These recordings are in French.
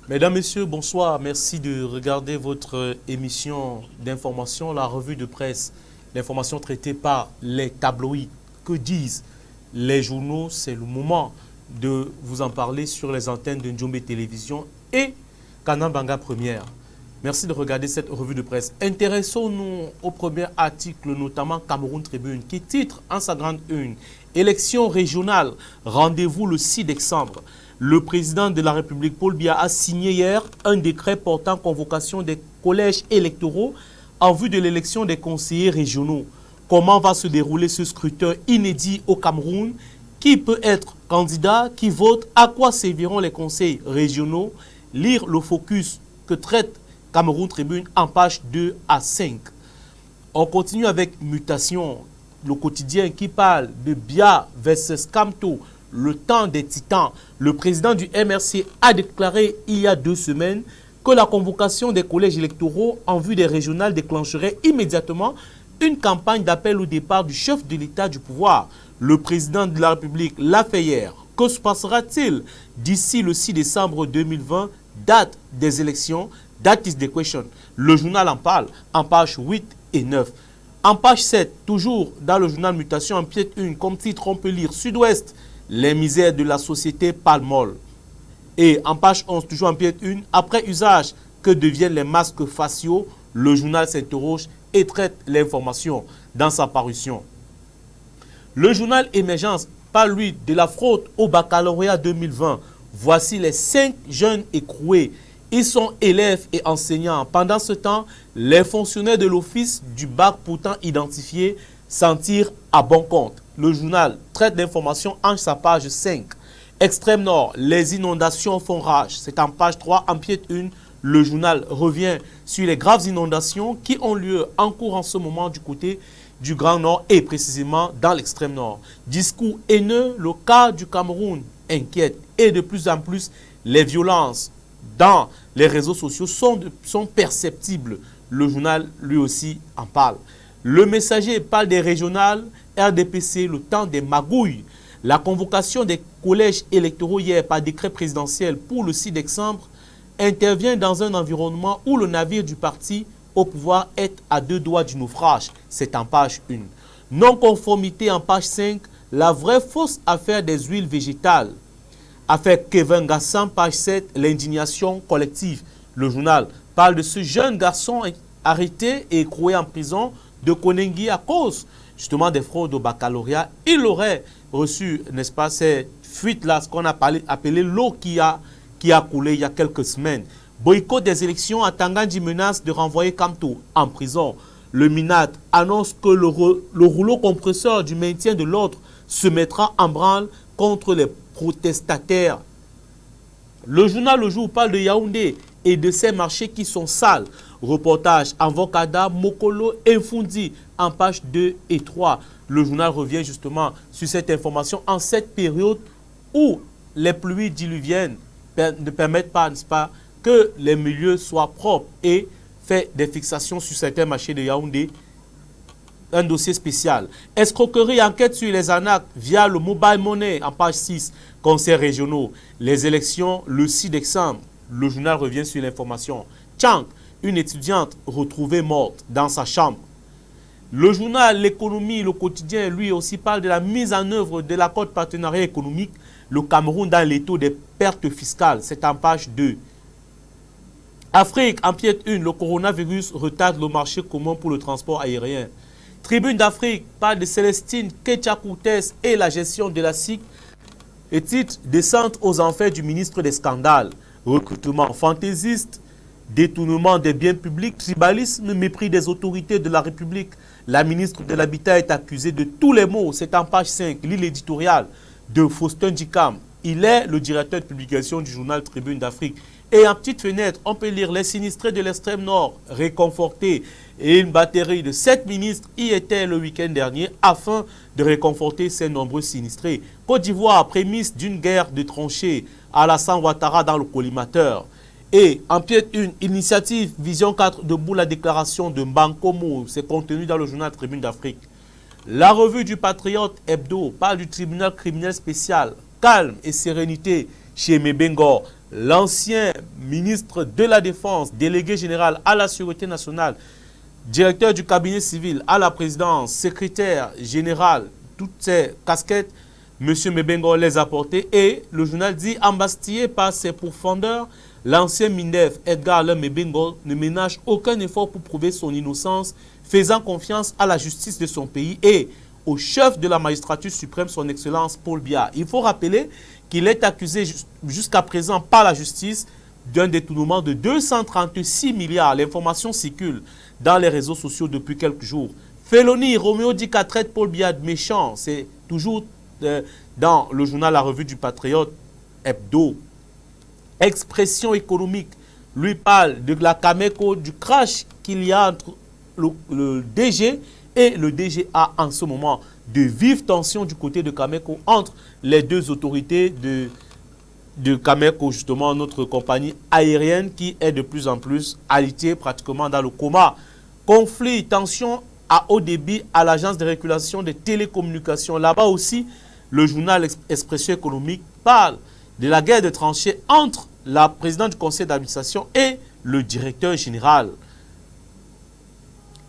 Mesdames, Messieurs, bonsoir. Merci de regarder votre émission d'information, la revue de presse. L'information traitée par les tabloïds. Que disent les journaux? C'est le moment de vous en parler sur les antennes de Njombe Télévision et Kanambanga Première. Merci de regarder cette revue de presse. Intéressons-nous au premier article, notamment Cameroun Tribune, qui titre en sa grande une « Élections régionales, rendez-vous le 6 décembre ». Le président de la République, Paul Biya, a signé hier un décret portant convocation des collèges électoraux en vue de l'élection des conseillers régionaux. Comment va se dérouler ce scrutin inédit au Cameroun? Qui peut être candidat? Qui vote? À quoi serviront les conseils régionaux? Lire le focus que traite Cameroun Tribune en pages 2 à 5. On continue avec Mutation, le quotidien qui parle de Biya versus Kamto, le temps des titans. Le président du MRC a déclaré il y a 2 semaines que la convocation des collèges électoraux en vue des régionales déclencherait immédiatement une campagne d'appel au départ du chef de l'État du pouvoir. Le président de la République l'a fait hier. Que se passera-t-il d'ici le 6 décembre 2020, date des élections? That is the question. Le journal en parle en page 8 et 9. En page 7, toujours dans le journal Mutation, en pièce 1, comme titre, on peut lire Sud-Ouest, les misères de la société palmole. Et en page 11, toujours en pièce 1, après usage, que deviennent les masques faciaux? Le journal s'interroge et traite l'information dans sa parution. Le journal Émergence parle, lui, de la fraude au baccalauréat 2020. Voici les 5 jeunes écroués. Ils sont élèves et enseignants. Pendant ce temps, les fonctionnaires de l'office du bac pourtant identifiés s'en tirent à bon compte. Le journal traite l'information en sa page 5. Extrême Nord, les inondations font rage. C'est en page 3, en pièce 1. Le journal revient sur les graves inondations qui ont lieu en cours en ce moment du côté du Grand Nord et précisément dans l'extrême Nord. Discours haineux, le cas du Cameroun inquiète et de plus en plus les violences dans les réseaux sociaux sont perceptibles. Le journal lui aussi en parle. Le Messager parle des régionales RDPC, le temps des magouilles. La convocation des collèges électoraux hier par décret présidentiel pour le 6 décembre intervient dans un environnement où le navire du parti au pouvoir est à 2 doigts du naufrage. C'est en page 1. Non-conformité en page 5, la vraie fausse affaire des huiles végétales. Affaire Kevin Gassan, page 7, l'indignation collective. Le journal parle de ce jeune garçon arrêté et écroué en prison de Konengi à cause justement des fraudes au baccalauréat. Il aurait reçu, n'est-ce pas, ces fuites-là, ce qu'on a appelé l'eau qui a coulé il y a quelques semaines. Boycott des élections, Tangandji menace de renvoyer Kamto en prison. Le MINAT annonce que le rouleau compresseur du maintien de l'ordre se mettra en branle contre les protestataires. Le journal Le Jour parle de Yaoundé et de ces marchés qui sont sales. Reportage en Vokada, Mokolo et Fundi en pages 2 et 3. Le journal revient justement sur cette information en cette période où les pluies diluviennes ne permettent pas, n'est-ce pas, que les milieux soient propres et fait des fixations sur certains marchés de Yaoundé. Un dossier spécial. Escroquerie, enquête sur les arnaques via le mobile money en page 6. Conseils régionaux. Les élections le 6 décembre. Le journal revient sur l'information. Tchang, une étudiante retrouvée morte dans sa chambre. Le journal L'économie, le quotidien, lui aussi parle de la mise en œuvre de l'accord de partenariat économique. Le Cameroun dans l'étau des pertes fiscales. C'est en page 2. Afrique, en pièce 1, le coronavirus retarde le marché commun pour le transport aérien. Tribune d'Afrique parle de Célestine Ketchakoutes et la gestion de la SIC. Et titre Descente aux enfers du ministre des scandales. Recrutement fantaisiste, détournement des biens publics, tribalisme, mépris des autorités de la République. La ministre de l'Habitat est accusée de tous les maux. C'est en page 5, l'île éditoriale de Faustin Dikam. Il est le directeur de publication du journal Tribune d'Afrique. Et en petite fenêtre, on peut lire les sinistrés de l'extrême nord réconfortés. Et une batterie de 7 ministres y était le week-end dernier afin de réconforter ces nombreux sinistrés. Côte d'Ivoire, prémisse d'une guerre de tranchées. Alassane Ouattara dans le collimateur. Et en pièce 1, initiative Vision 4 debout la déclaration de Mbankomo. C'est contenu dans le journal Tribune d'Afrique. La revue du Patriote Hebdo parle du tribunal criminel spécial. Calme et sérénité chez Mebengor, l'ancien ministre de la Défense, délégué général à la Sûreté nationale, directeur du cabinet civil à la présidence, secrétaire général, toutes ces casquettes, M. Mebengor les a portées et le journal dit, embastillé par ses pourfendeurs, l'ancien MINDEF Edgar Alain Mebengor ne ménage aucun effort pour prouver son innocence, faisant confiance à la justice de son pays et au chef de la magistrature suprême, son excellence Paul Biya. Il faut rappeler qu'il est accusé jusqu'à présent par la justice d'un détournement de 236 milliards. L'information circule dans les réseaux sociaux depuis quelques jours. Félonie, Roméo Dika traite Paul Biya de méchant. C'est toujours dans le journal La Revue du Patriote Hebdo. Expression économique, lui parle de la Cameco, du crash qu'il y a entre le DG et le DGA en ce moment, de vives tensions du côté de Cameco entre les deux autorités de Cameco, justement notre compagnie aérienne qui est de plus en plus alitée, pratiquement dans le coma. Conflit, tension à haut débit à l'agence de régulation des télécommunications. Là-bas aussi, le journal Expression économique parle de la guerre de tranchées entre la présidente du conseil d'administration et le directeur général.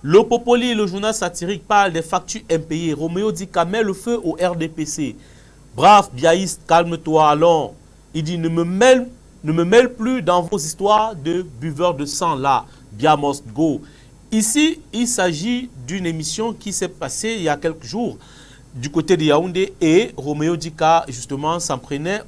Le Popoli, le journal satirique, parle des factures impayées. Roméo Dika met le feu au RDPC. Brave, biaïste, calme-toi, allons. Il dit, ne me mêle plus dans vos histoires de buveurs de sang là. Bia must go. Ici, il s'agit d'une émission qui s'est passée il y a quelques jours du côté de Yaoundé et Roméo Dika, justement, s'en prenait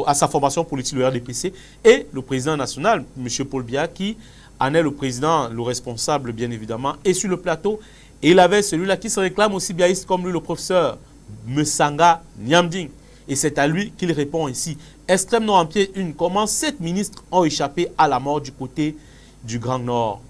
à sa formation politique, le RDPC, et le président national, M. Paul Biya, qui en est le président, le responsable, bien évidemment, est sur le plateau. Et il avait celui-là qui se réclame aussi biaïste comme lui, le professeur Mesanga Nyamding. Et c'est à lui qu'il répond ici. Extrême Nord en pied 1. Comment 7 ministres ont échappé à la mort du côté du Grand Nord?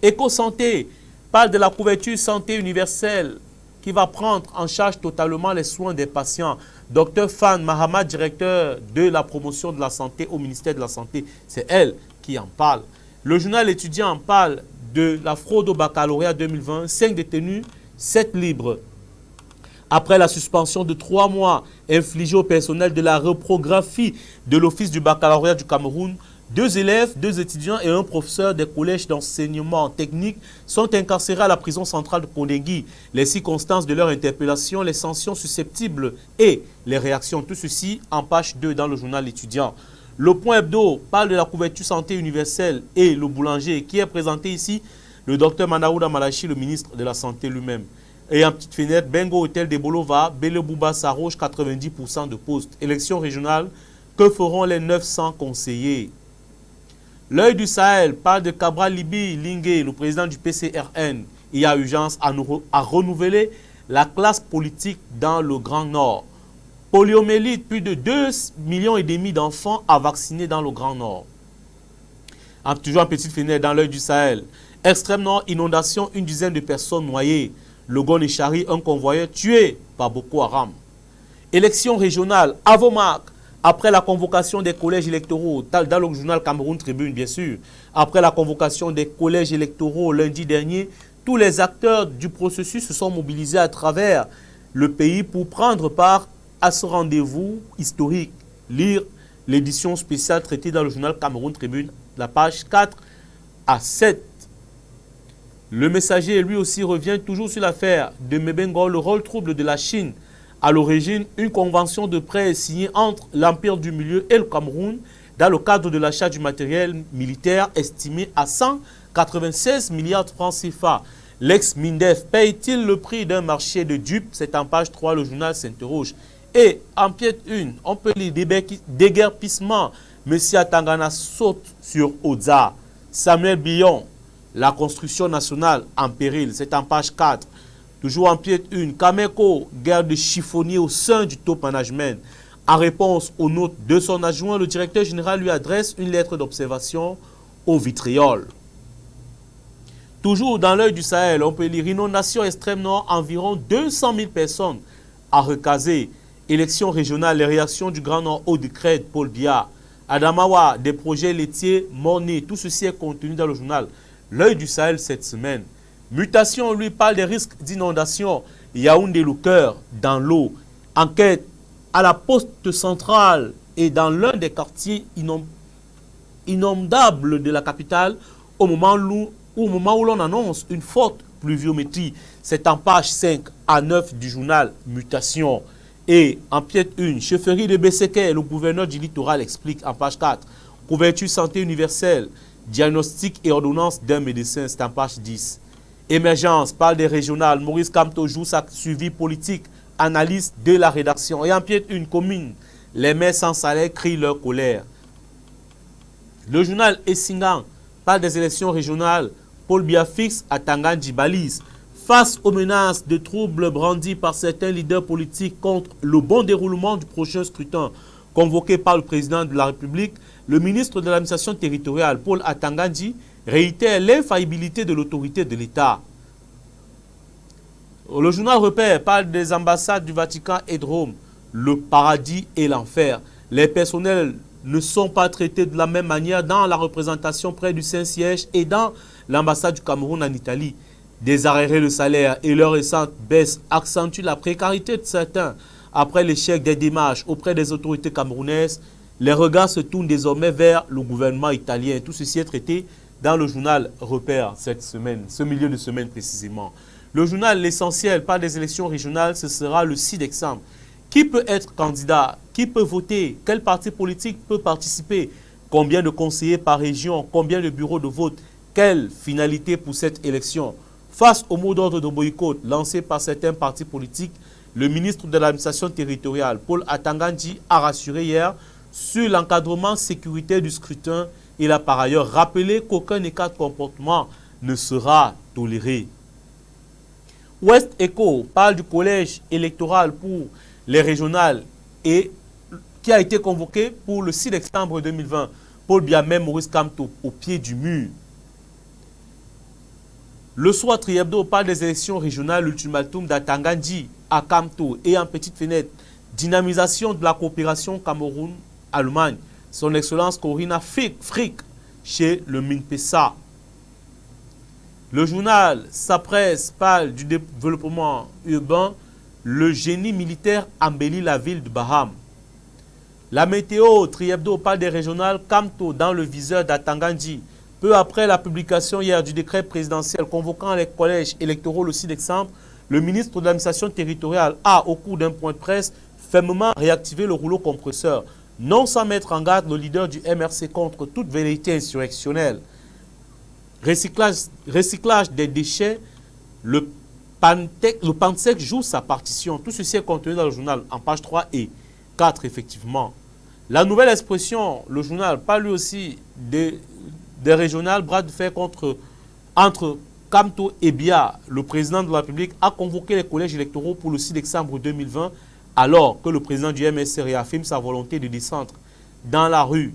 Éco-santé parle de la couverture santé universelle qui va prendre en charge totalement les soins des patients. Dr Fan Mahamat, directeur de la promotion de la santé au ministère de la Santé, c'est elle qui en parle. Le journal étudiant en parle de la fraude au baccalauréat 2020, 5 détenus, 7 libres. Après la suspension de 3 mois infligée au personnel de la reprographie de l'Office du baccalauréat du Cameroun, 2 élèves, 2 étudiants et un professeur des collèges d'enseignement technique sont incarcérés à la prison centrale de Kondengui. Les circonstances de leur interpellation, les sanctions susceptibles et les réactions, tout ceci en page 2 dans le journal étudiant. Le point hebdo parle de la couverture santé universelle et le boulanger qui est présenté ici, le docteur Manaouda Malachi, le ministre de la Santé lui-même. Et en petite fenêtre, Bengo Hôtel de Bolova, Belebouba Saroche, 90% de postes. Élection régionale, que feront les 900 conseillers? L'œil du Sahel parle de Cabral Libi Lingué, le président du PCRN. Il y a urgence à renouveler la classe politique dans le Grand Nord. Poliomyélite, plus de 2,5 millions d'enfants à vacciner dans le Grand Nord. Toujours en petite fenêtre dans l'œil du Sahel. Extrême Nord, inondation, 1 dizaine de personnes noyées. Le Gon-Echari, un convoyeur tué par Boko Haram. Élection régionale, Avomac, après la convocation des collèges électoraux, dans le journal Cameroun Tribune bien sûr, après la convocation des collèges électoraux lundi dernier, tous les acteurs du processus se sont mobilisés à travers le pays pour prendre part à ce rendez-vous historique. Lire l'édition spéciale traitée dans le journal Cameroun Tribune, la page 4 à 7. Le Messager, lui aussi, revient toujours sur l'affaire de Mebengor, le rôle trouble de la Chine. À l'origine, une convention de prêt est signée entre l'Empire du Milieu et le Cameroun dans le cadre de l'achat du matériel militaire estimé à 196 milliards de francs CFA. L'ex-MINDEF paye-t-il le prix d'un marché de dupes? C'est en page 3, le journal s'interroge. Et en pièce 1, on peut lire déguerpissement. Messia Tangana saute sur Oza. Samuel Billon, la construction nationale en péril. C'est en page 4. Toujours en pièce 1, Cameco, guerre de chiffonnier au sein du top management. En réponse aux notes de son adjoint, le directeur général lui adresse une lettre d'observation au vitriol. Toujours dans l'œil du Sahel, on peut lire inondation extrême nord, environ 200 000 personnes à recaser. Élection régionale, les réactions du Grand Nord au décret de Paul Biya. Adamawa, des projets laitiers mornés. Tout ceci est contenu dans le journal L'œil du Sahel cette semaine. Mutation, on lui parle des risques d'inondation. Yaoundé le cœur dans l'eau. Enquête à la poste centrale et dans l'un des quartiers inondables de la capitale au moment où l'on annonce une forte pluviométrie. C'est en page 5 à 9 du journal Mutation. Et en pièce 1, chefferie de Besséké, le gouverneur du littoral explique en page 4. Couverture santé universelle, diagnostic et ordonnance d'un médecin, c'est en page 10. Émergence, parle des régionales, Maurice Kamto joue sa suivi politique, analyse de la rédaction. Et en pièce 1, commune, les maires sans salaire crient leur colère. Le journal Essingan parle des élections régionales, Paul Biafix à Tangandji balise. Face aux menaces de troubles brandis par certains leaders politiques contre le bon déroulement du prochain scrutin convoqué par le président de la République, le ministre de l'administration territoriale, Paul Atangandji, réitère l'infaillibilité de l'autorité de l'État. Le journal Repère parle des ambassades du Vatican et de Rome, le paradis et l'enfer. Les personnels ne sont pas traités de la même manière dans la représentation près du Saint-Siège et dans l'ambassade du Cameroun en Italie. Des arrêts de salaire et leur récente baisse accentuent la précarité de certains. Après l'échec des démarches auprès des autorités camerounaises, les regards se tournent désormais vers le gouvernement italien. Tout ceci est traité dans le journal Repère cette semaine, ce milieu de semaine précisément. Le journal L'Essentiel parle des élections régionales, ce sera le 6 décembre. Qui peut être candidat? Qui peut voter? Quel parti politique peut participer? Combien de conseillers par région? Combien de bureaux de vote? Quelle finalité pour cette élection? Face au mot d'ordre de boycott lancé par certains partis politiques, le ministre de l'administration territoriale, Paul Atangandji, a rassuré hier sur l'encadrement sécuritaire du scrutin. Il a par ailleurs rappelé qu'aucun écart de comportement ne sera toléré. West Echo parle du collège électoral pour les régionales et qui a été convoqué pour le 6 décembre 2020. Paul Biamé, Maurice Kamto au pied du mur. Le soir, Triebdo parle des élections régionales, l'ultimatum d'Atangandji à Kamto et en petite fenêtre, dynamisation de la coopération Cameroun-Allemagne. Son Excellence Corinna Frick chez le MINPESA. Le journal Sa Presse parle du développement urbain. Le génie militaire embellit la ville de Baham. La météo, Triebdo parle des régionales, Kamto dans le viseur d'Atangandji. Peu après la publication hier du décret présidentiel convoquant les collèges électoraux le 6 décembre, le ministre de l'administration territoriale a, au cours d'un point de presse, fermement réactivé le rouleau compresseur, non sans mettre en garde le leader du MRC contre toute velléité insurrectionnelle. Recyclage des déchets, le PANTEC joue sa partition. Tout ceci est contenu dans le journal en page 3 et 4, effectivement. La nouvelle expression, le journal parle lui aussi des régionales, bras de fer entre Kamto et Bia. Le président de la République a convoqué les collèges électoraux pour le 6 décembre 2020, alors que le président du MSC réaffirme sa volonté de descendre dans la rue.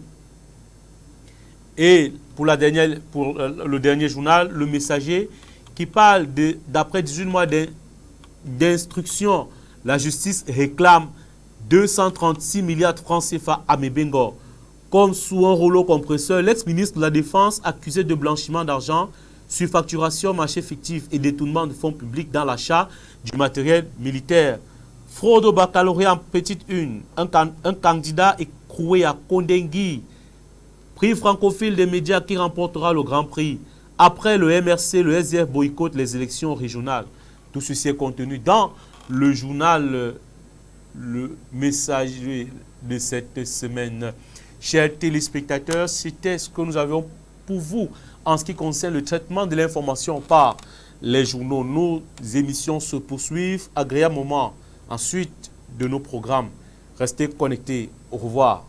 Et pour le dernier journal, Le Messager, qui parle d'après 18 mois d'instruction, la justice réclame 236 milliards de francs CFA à Mebengo. Comme sous un rouleau compresseur, l'ex-ministre de la Défense accusé de blanchiment d'argent, surfacturation, marché fictif et détournement de fonds publics dans l'achat du matériel militaire. Fraude au baccalauréat en petite une. Un candidat écroué à Kondengui. Prix francophile des médias qui remportera le Grand Prix. Après le MRC, le SDF boycotte les élections régionales. Tout ceci est contenu dans le journal Le Messager de cette semaine. Chers téléspectateurs, c'était ce que nous avions pour vous en ce qui concerne le traitement de l'information par les journaux. Nos émissions se poursuivent agréablement ensuite de nos programmes. Restez connectés. Au revoir.